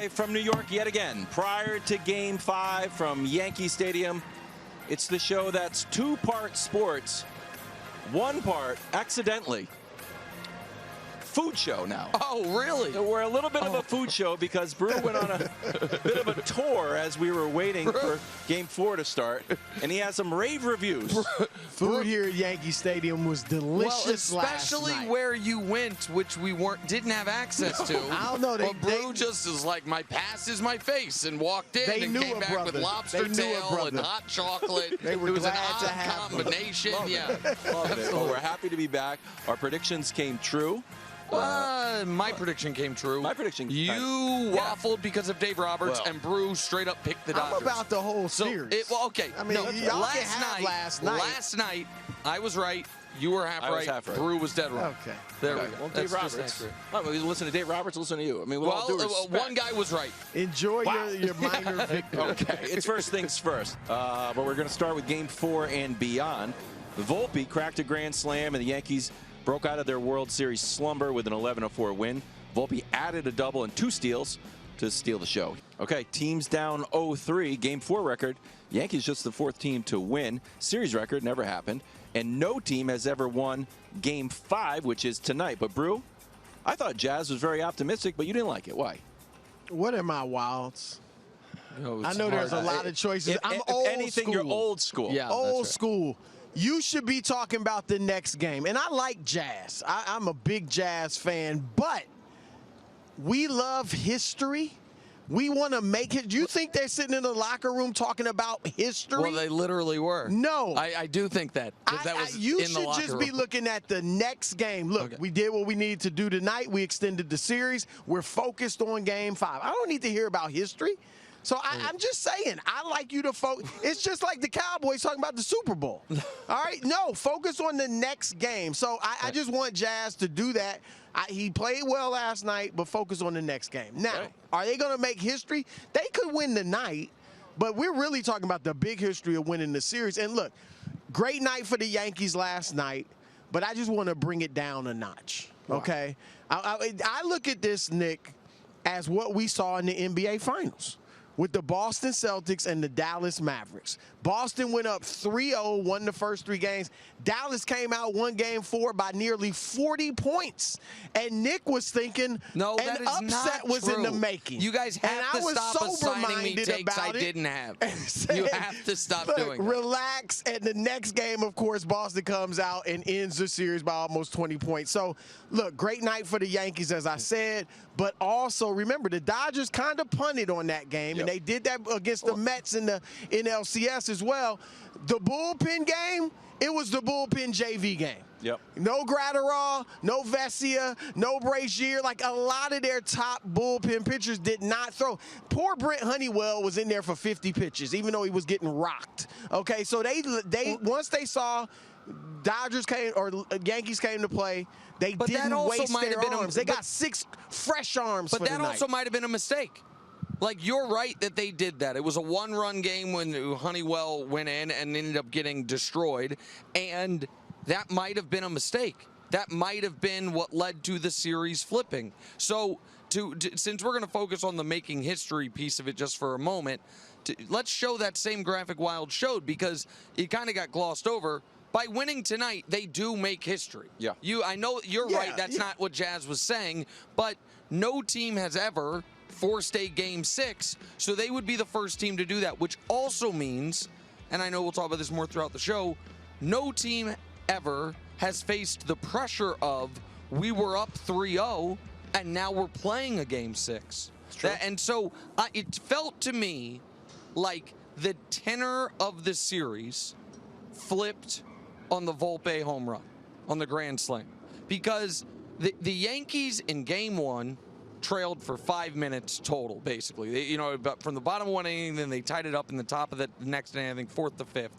Live from New York yet again, prior to Game 5 from Yankee Stadium. It's the show that's two-part sports, one part, accidentally, food show now. Oh, really? We're a little bit of a food show because Brew went on a bit of a tour as we were waiting for Game 4 to start, and he has some rave reviews. Food here at Yankee Stadium was delicious especially last night. where you went, which we didn't have access to. I don't know. Brew just is like, my pass is my face, and walked in and came back with lobster tail and hot chocolate. They were it was an glad to odd have combination. Yeah. Love it. Well, we're happy to be back. Our predictions came true. My prediction came true. My prediction. You waffled because of Dave Roberts, and Brew straight up picked the Dodgers. I'm about the whole series. Okay. I mean, last night, I was right. You were half right. Brew was dead wrong. Okay. There we go. Well, Dave Roberts. We listen to Dave Roberts, listen to you. I mean, one guy was right. Enjoy your minor victory. Okay, it's first things first. But we're going to start with Game 4 and beyond. Volpe cracked a grand slam, and the Yankees broke out of their World Series slumber with an 11-4 win. Volpe added a double and 2 steals to steal the show. Okay, teams down 0-3. Game 4 record. Yankees just the 4th team to win. Series record never happened. And no team has ever won Game 5, which is tonight. But, Brew, I thought Jazz was very optimistic, but you didn't like it. Why? What are my wilds? I know there's a lot of choices. I'm if old anything, school. you're old school. Yeah, old school. You should be talking about the next game. And I like Jazz. I'm a big Jazz fan, but we love history. We want to make it. Do you think they're sitting in the locker room talking about history? Well, they literally were. No. I do think that. You should just be looking at the next game. Look, we did what we needed to do tonight. We extended the series. We're focused on Game 5. I don't need to hear about history. So I'm just saying, I like you to focus. It's just like the Cowboys talking about the Super Bowl. All right? No, focus on the next game. So I just want Jazz to do that. He played well last night, but focus on the next game. Now, are they going to make history? They could win tonight, but we're really talking about the big history of winning the series. And look, great night for the Yankees last night, but I just want to bring it down a notch, okay? I look at this, Nick, as what we saw in the NBA Finals with the Boston Celtics and the Dallas Mavericks. Boston went up 3-0, won the first 3 games. Dallas came out, won Game 4 by nearly 40 points. And Nick was thinking an upset was in the making. You guys have to stop assigning me takes I didn't have. You have to stop doing that. Relax, and the next game, of course, Boston comes out and ends the series by almost 20 points. So, look, great night for the Yankees, as I said, but also remember the Dodgers kind of punted on that game, and they did that against the Mets in the NLCS as well. The bullpen game, it was the bullpen JV game. No Gratterall, no Vesia, no Brazier. Like, a lot of their top bullpen pitchers did not throw. Poor Brent Honeywell was in there for 50 pitches, even though he was getting rocked. Okay, so they once they saw Dodgers came or Yankees came to play, they didn't waste their arms. They got 6 fresh arms. But that also might have been a mistake. Like, you're right that they did that. It was a 1-run game when Honeywell went in and ended up getting destroyed, and that might have been a mistake. That might have been what led to the series flipping. So, since we're going to focus on the making history piece of it just for a moment, let's show that same graphic Wild showed, because it kind of got glossed over. By winning tonight, they do make history. I know you're right. That's not what Jazz was saying, but no team has ever forced a Game 6, so they would be the first team to do that, which also means, and I know we'll talk about this more throughout the show, no team ever has faced the pressure of, we were up 3-0, and now we're playing a Game 6. And so it felt to me like the tenor of the series flipped on the Volpe home run, on the grand slam, because the Yankees in Game 1 trailed for 5 minutes total, basically. But from the bottom of 1 inning, then they tied it up in the top of the next inning, I think 4th to 5th.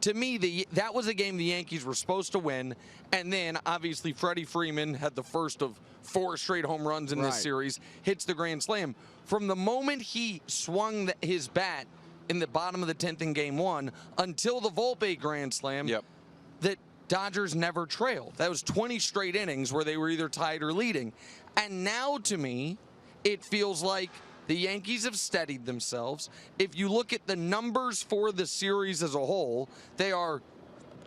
To me, that was a game the Yankees were supposed to win, and then obviously Freddie Freeman had the first of 4 straight home runs in this series, hits the grand slam. From the moment he swung his bat in the bottom of the 10th in Game 1 until the Volpe grand slam, that Dodgers never trailed. That was 20 straight innings where they were either tied or leading. And now, to me, it feels like The Yankees have steadied themselves. If you look at the numbers for the series as a whole, they are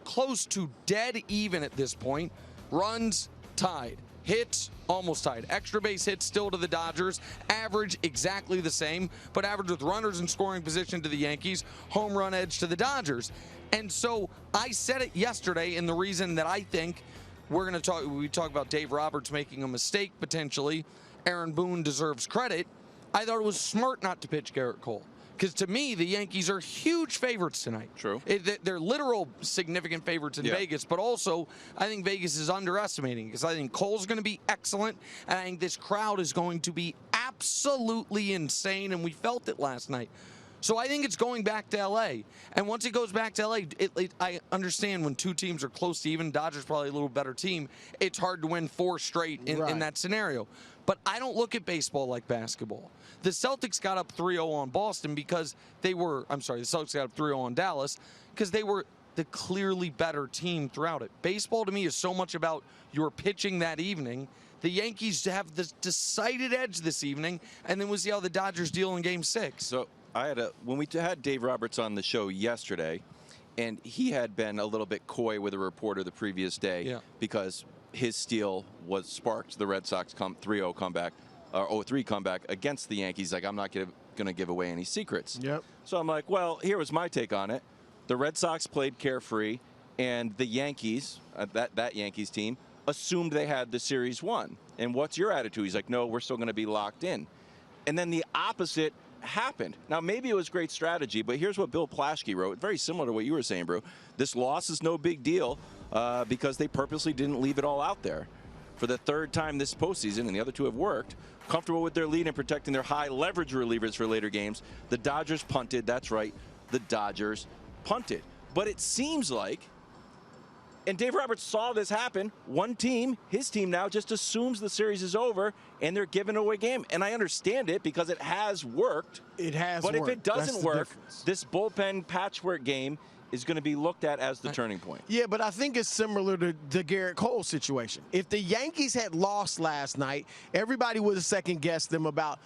close to dead even at this point. Runs, tied. Hits, almost tied. Extra base hits still to the Dodgers. Average, exactly the same, but average with runners in scoring position to the Yankees. Home run edge to the Dodgers. And so I said it yesterday, and the reason that I think we talk about Dave Roberts making a mistake potentially. Aaron Boone deserves credit. I thought it was smart not to pitch Garrett Cole. Because to me, the Yankees are huge favorites tonight. True. They're literal significant favorites in Vegas, but also I think Vegas is underestimating because I think Cole's going to be excellent, and I think this crowd is going to be absolutely insane, and we felt it last night. So I think it's going back to L.A. And once it goes back to L.A., I understand when two teams are close to even, Dodgers probably a little better team, it's hard to win 4 straight in that scenario. But I don't look at baseball like basketball. The Celtics got up 3-0 on Boston because the Celtics got up 3-0 on Dallas because they were the clearly better team throughout it. Baseball to me is so much about your pitching that evening. The Yankees have the decided edge this evening, and then we'll see how the Dodgers deal in Game 6. So when we had Dave Roberts on the show yesterday, and he had been a little bit coy with a reporter the previous day because his steal was sparked the Red Sox 3-0 comeback, or 0-3 comeback against the Yankees. Like, I'm not going to give away any secrets. Yep. So I'm like, well, here was my take on it. The Red Sox played carefree, and the Yankees, that Yankees team, assumed they had the series won. And what's your attitude? He's like, no, we're still going to be locked in. And then the opposite happened. Now, maybe it was great strategy, but here's what Bill Plaschke wrote. Very similar to what you were saying, bro. This loss is no big deal because they purposely didn't leave it all out there. For the 3rd time this postseason, and the other 2 have worked, comfortable with their lead and protecting their high leverage relievers for later games, the Dodgers punted. That's right, the Dodgers punted. But it seems like, and Dave Roberts saw this happen, one team, his team now, just assumes the series is over and they're giving away a game. And I understand it because it has worked. It has worked. But if it doesn't work, difference. This bullpen patchwork game is going to be looked at as the turning point. Yeah, but I think it's similar to the Garrett Cole situation. If the Yankees had lost last night, everybody would have second-guessed them about,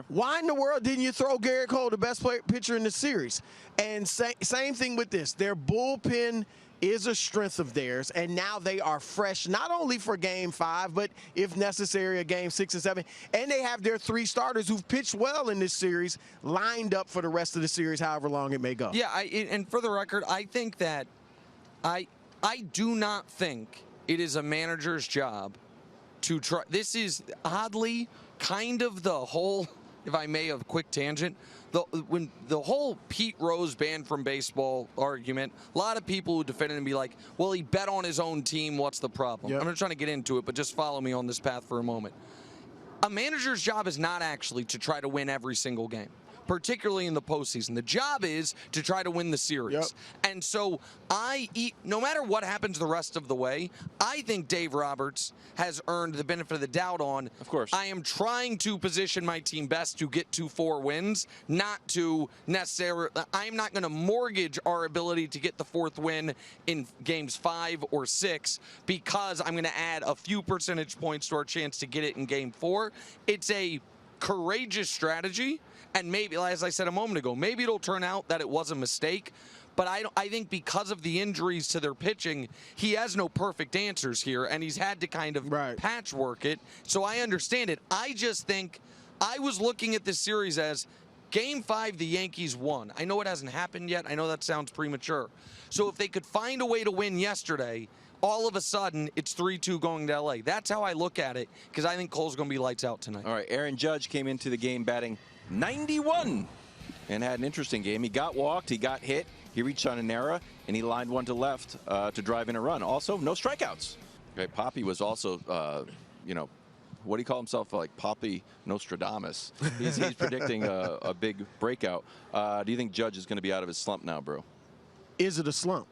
why in the world didn't you throw Garrett Cole, the best pitcher in the series? And same thing with this. Their bullpen is a strength of theirs, and now they are fresh not only for Game 5, but if necessary, a Game 6 and 7. And they have their 3 starters who've pitched well in this series lined up for the rest of the series, however long it may go. Yeah, and for the record, I think that I do not think it is a manager's job to try. This is oddly kind of the whole, if I may, of quick tangent, when the whole Pete Rose banned from baseball argument, a lot of people who defend it and be like, well, he bet on his own team, what's the problem? I'm not trying to get into it, but just follow me on this path for a moment. A manager's job is not actually to try to win every single game, particularly in the postseason. The job is to try to win the series. And so no matter what happens the rest of the way, I think Dave Roberts has earned the benefit of the doubt on, of course, I am trying to position my team best to get to 4 wins, not to necessarily, I'm not going to mortgage our ability to get the 4th win in games 5 or 6 because I'm going to add a few percentage points to our chance to get it in game 4. It's a courageous strategy. And maybe, as I said a moment ago, maybe it'll turn out that it was a mistake. But I think because of the injuries to their pitching, he has no perfect answers here, and he's had to kind of patchwork it. So I understand it. I just think I was looking at this series as Game 5, the Yankees won. I know it hasn't happened yet. I know that sounds premature. So if they could find a way to win yesterday, all of a sudden, it's 3-2 going to L.A. That's how I look at it, because I think Cole's going to be lights out tonight. All right, Aaron Judge came into the game batting 91 and had an interesting game. He got walked, he got hit, he reached on an error, and he lined one to left to drive in a run. Also, no strikeouts. Okay, Poppy was also, you know, what do you call himself? Like Poppy Nostradamus. He's predicting a big breakout. Do you think Judge is going to be out of his slump now, bro? Is it a slump?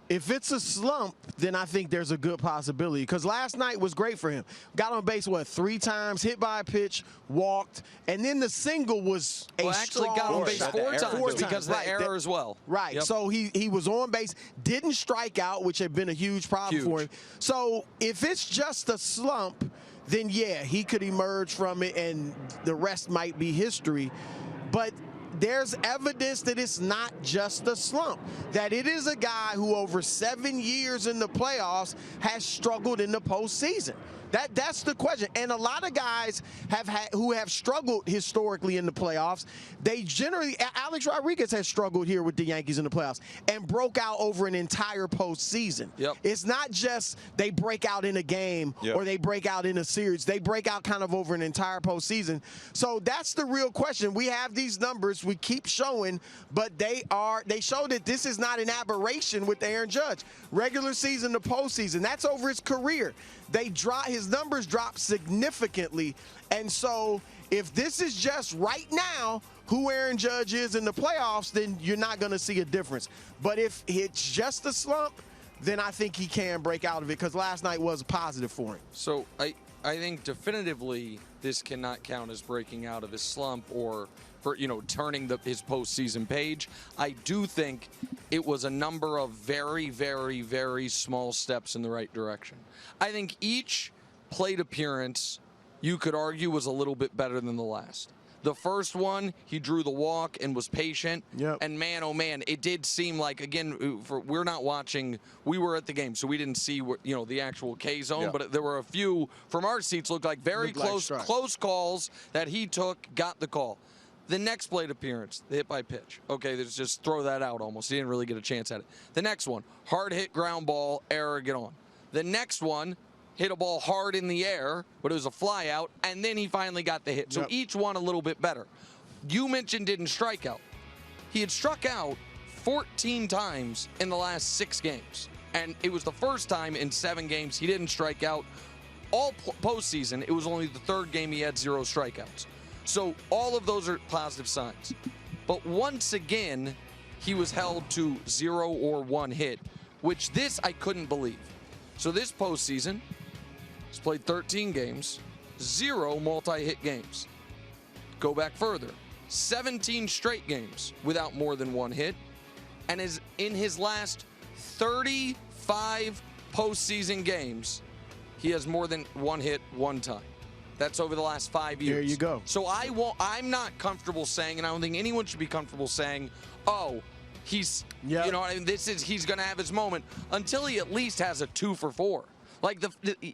If it's a slump, then I think there's a good possibility. Because last night was great for him. Got on base, 3 times, hit by a pitch, walked, and then the single was actually got on base 4 times because of the error as well. Right. Yep. So he was on base, didn't strike out, which had been a huge problem for him. So if it's just a slump, then yeah, he could emerge from it and the rest might be history. But there's evidence that it's not just a slump, that it is a guy who over 7 years in the playoffs has struggled in the postseason. That's the question. And a lot of guys who have struggled historically in the playoffs, they generally, Alex Rodriguez has struggled here with the Yankees in the playoffs and broke out over an entire postseason. Yep. It's not just they break out in a game or they break out in a series. They break out kind of over an entire postseason. So that's the real question. We have these numbers we keep showing, but they show that this is not an aberration with Aaron Judge. Regular season to postseason, that's over his career. His numbers drop significantly. And so if this is just right now who Aaron Judge is in the playoffs, then you're not going to see a difference. But if it's just a slump, then I think he can break out of it, because last night was a positive for him. So I think definitively this cannot count as breaking out of his slump or for, turning his postseason page. I do think it was a number of very, very, very small steps in the right direction. I think each plate appearance, you could argue, was a little bit better than the last. The first one, he drew the walk and was patient. Yep. And man, oh man, it did seem like, again, we're not watching. We were at the game, so we didn't see the actual K zone. But there were a few from our seats looked like very close calls that he took, got the call. The next plate appearance, the hit by pitch. Okay, let's just throw that out almost. He didn't really get a chance at it. The next one, hard hit ground ball, error, get on. The next one, hit a ball hard in the air, but it was a fly out, and then he finally got the hit. So each one a little bit better. You mentioned didn't strike out. He had struck out 14 times in the last 6 games, and it was the first time in 7 games he didn't strike out. All postseason, it was only the 3rd game he had 0 strikeouts. So all of those are positive signs. But once again, he was held to 0 or 1 hit, which this I couldn't believe. So this postseason, he's played 13 games, 0 multi-hit games. Go back further, 17 straight games without more than 1 hit, and is in his last 35 postseason games, he has more than 1 hit 1 time. That's over the last 5 years. There you go. So I'm not comfortable saying, and I don't think anyone should be comfortable saying, oh, he's, he's going to have his moment, until he at least has a 2 for 4. Like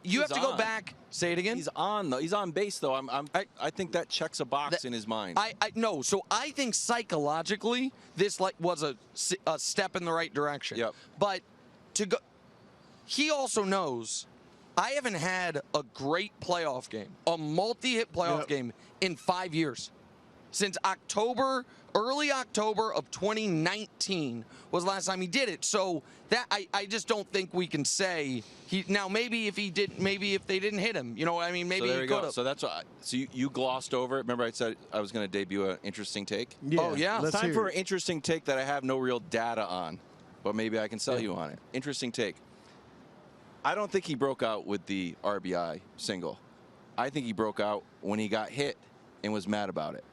you have to go back. Say it again. He's on though. He's on base though. I think that checks a box in his mind. No. So I think psychologically this was a step in the right direction. Yep. But he also knows I haven't had a great playoff game, a multi-hit playoff game in 5 years. Since early October of 2019 was the last time he did it. So that I just don't think we can say maybe if they didn't hit him, maybe he could have. So that's why. So you glossed over it. Remember I said I was going to debut an interesting take? Yeah, oh yeah. It's time for an interesting take that I have no real data on, but maybe I can sell you on it. Interesting take. I don't think he broke out with the RBI single. I think he broke out when he got hit and was mad about it.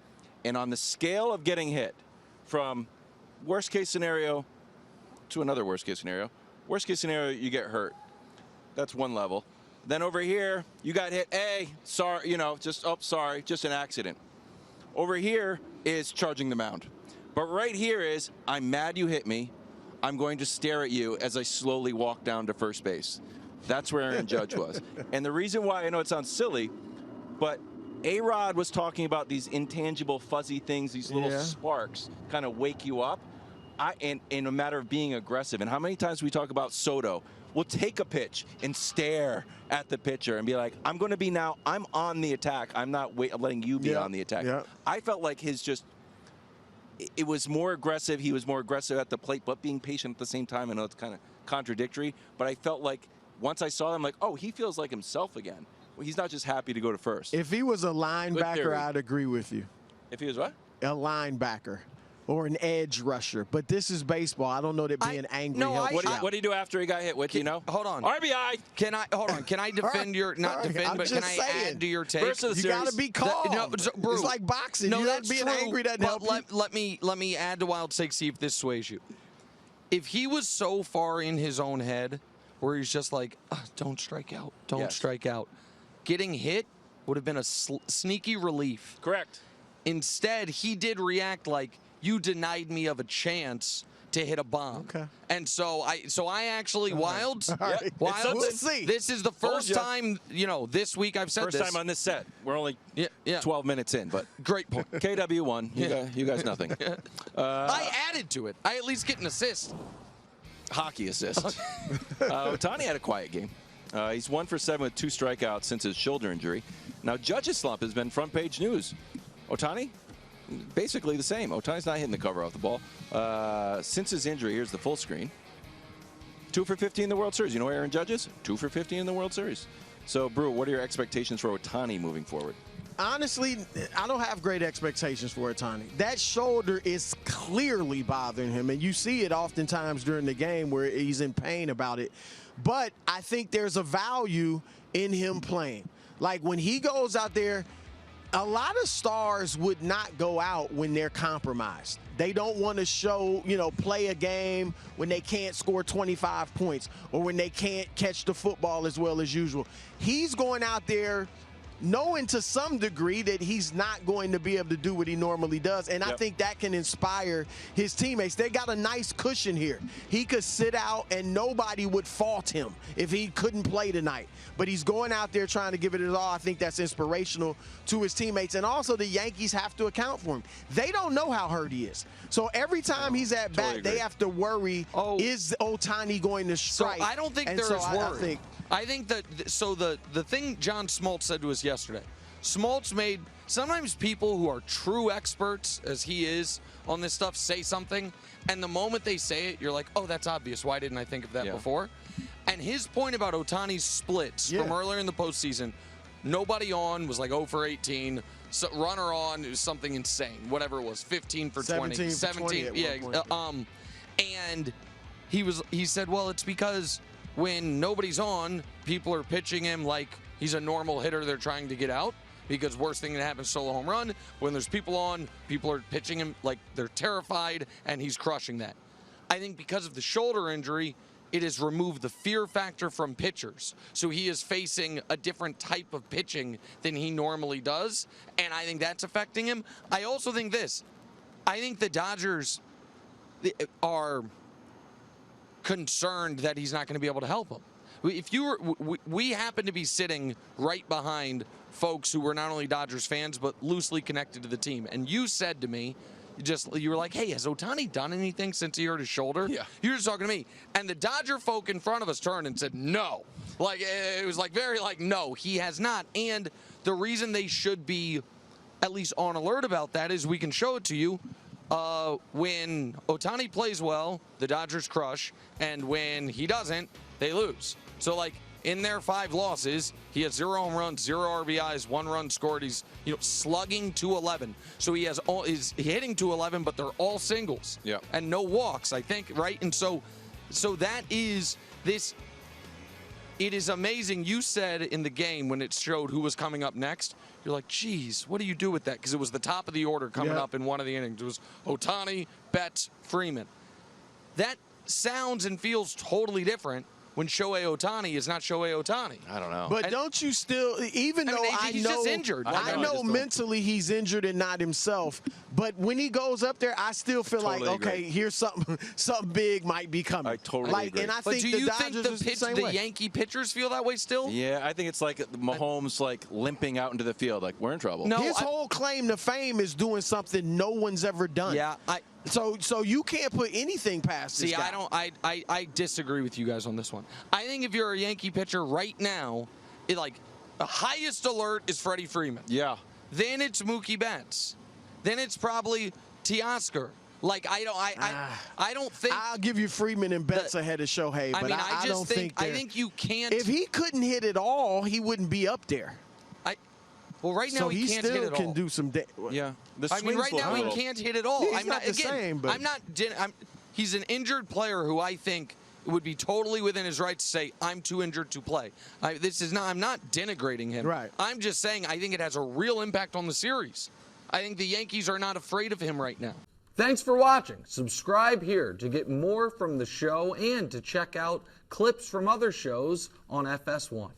And on the scale of getting hit, from worst case scenario to another worst case scenario, you get hurt. That's one level. Then over here, you got hit. Sorry, sorry, just an accident. Over here is charging the mound. But right here is, I'm mad you hit me. I'm going to stare at you as I slowly walk down to first base. That's where Aaron Judge was. And the reason why, I know it sounds silly, but A-Rod was talking about these intangible fuzzy things, these little sparks kind of wake you up. In a matter of being aggressive. And how many times we talk about Soto? We'll take a pitch and stare at the pitcher and be like, I'm going to be now, I'm on the attack. I'm not letting you be on the attack. Yeah. I felt like it was more aggressive. He was more aggressive at the plate, but being patient at the same time. I know it's kind of contradictory, but I felt like once I saw him, like, oh, he feels like himself again. Well, he's not just happy to go to first. If he was a linebacker, I'd agree with you. If he was what? A linebacker or an edge rusher. But this is baseball. I don't know that being angry helps. What did he do after he got hit? What do you know? Hold on. RBI. Can I defend your, not defend, but can I add to your take? You got to be calm. It's like boxing. No, that's being angry doesn't help you. Let me add to Wild's take, see if this sways you. If he was so far in his own head where he's just like, don't strike out, don't strike out, getting hit would have been a sneaky relief. Correct. Instead, he did react like, you denied me of a chance to hit a bomb. Okay. And so I actually, Wilds, right. Wilds, We'll see. this is the first time, this week I've said this. First time on this set. We're only 12 minutes in, but great point. KW1, you guys nothing. I added to it. I at least get an assist. Hockey assist. Ohtani had a quiet game. He's 1 for 7 with 2 strikeouts since his shoulder injury. Now, Judge's slump has been front page news. Ohtani, basically the same. Ohtani's not hitting the cover off the ball. Since his injury, here's the full screen. 2 for 50 in the World Series. You know Aaron Judge is? 2 for 50 in the World Series. So, Brew, what are your expectations for Ohtani moving forward? Honestly, I don't have great expectations for Ohtani. That shoulder is clearly bothering him, and you see it oftentimes during the game where he's in pain about it. But I think there's a value in him playing. Like when he goes out there, a lot of stars would not go out when they're compromised. They don't want to show, play a game when they can't score 25 points or when they can't catch the football as well as usual. He's going out there knowing to some degree that he's not going to be able to do what he normally does. And I think that can inspire his teammates. They got a nice cushion here. He could sit out and nobody would fault him if he couldn't play tonight. But he's going out there trying to give it his all. I think that's inspirational to his teammates. And also the Yankees have to account for him. They don't know how hurt he is. So every time he's at bat, they have to worry, is Ohtani going to strike? So I don't think there is worry. I think that, the thing John Smoltz said to us yesterday, Smoltz made, sometimes people who are true experts, as he is, on this stuff say something, and the moment they say it, you're like, oh, that's obvious. Why didn't I think of that before? And his point about Ohtani's splits from earlier in the postseason, nobody on was like 0 for 18. So runner on, it was something insane. Whatever it was, 15 for 20. 17. And he said, well, it's because when nobody's on, people are pitching him like he's a normal hitter they're trying to get out, because worst thing that happens, solo home run. When there's people on, people are pitching him like they're terrified, and he's crushing that. I think because of the shoulder injury, it has removed the fear factor from pitchers. So he is facing a different type of pitching than he normally does, and I think that's affecting him. I also think this. I think the Dodgers are concerned that he's not going to be able to help them. If we happen to be sitting right behind folks who were not only Dodgers fans but loosely connected to the team, and you said to me, you were like, hey, has Ohtani done anything since he hurt his shoulder? Yeah. You were just talking to me, and the Dodger folk in front of us turned and said no. Like it was like very like no, he has not. And the reason they should be at least on alert about that is we can show it to you. When Ohtani plays well, the Dodgers crush, and when he doesn't, they lose. So, like, in their 5 losses, he has 0 home runs, 0 RBIs, 1 run scored. He's, slugging .211. So he's hitting .211, but they're all singles. Yeah. And no walks, I think, right? And so that is this. It is amazing. You said in the game when it showed who was coming up next, you're like, geez, what do you do with that? Because it was the top of the order coming up in one of the innings. It was Ohtani, Betts, Freeman. That sounds and feels totally different when Shohei Ohtani is not Shohei Ohtani. I don't know. But don't you still, even though he's just injured. I know mentally he's injured and not himself, but when he goes up there, I still feel like, okay, here's something big might be coming. I totally agree. And I but think do you the Dodgers think the Yankee pitchers feel that way still? Yeah, I think it's like Mahomes limping out into the field, like we're in trouble. No, his whole claim to fame is doing something no one's ever done. Yeah, So you can't put anything past this guy. I disagree with you guys on this one. I think if you're a Yankee pitcher right now, the highest alert is Freddie Freeman. Yeah. Then it's Mookie Betts. Then it's probably Teoscar. I don't think I'll give you Freeman and Betts ahead of Shohei, but I don't think I think you can't. If he couldn't hit it all, he wouldn't be up there. Well, right now he can't hit it all. So he still can do some. Yeah. Right now he can't hit it all. He's not the same, but he's an injured player who I think would be totally within his right to say, I'm too injured to play. I'm not denigrating him. Right. I'm just saying I think it has a real impact on the series. I think the Yankees are not afraid of him right now. Thanks for watching. Subscribe here to get more from the show and to check out clips from other shows on FS1.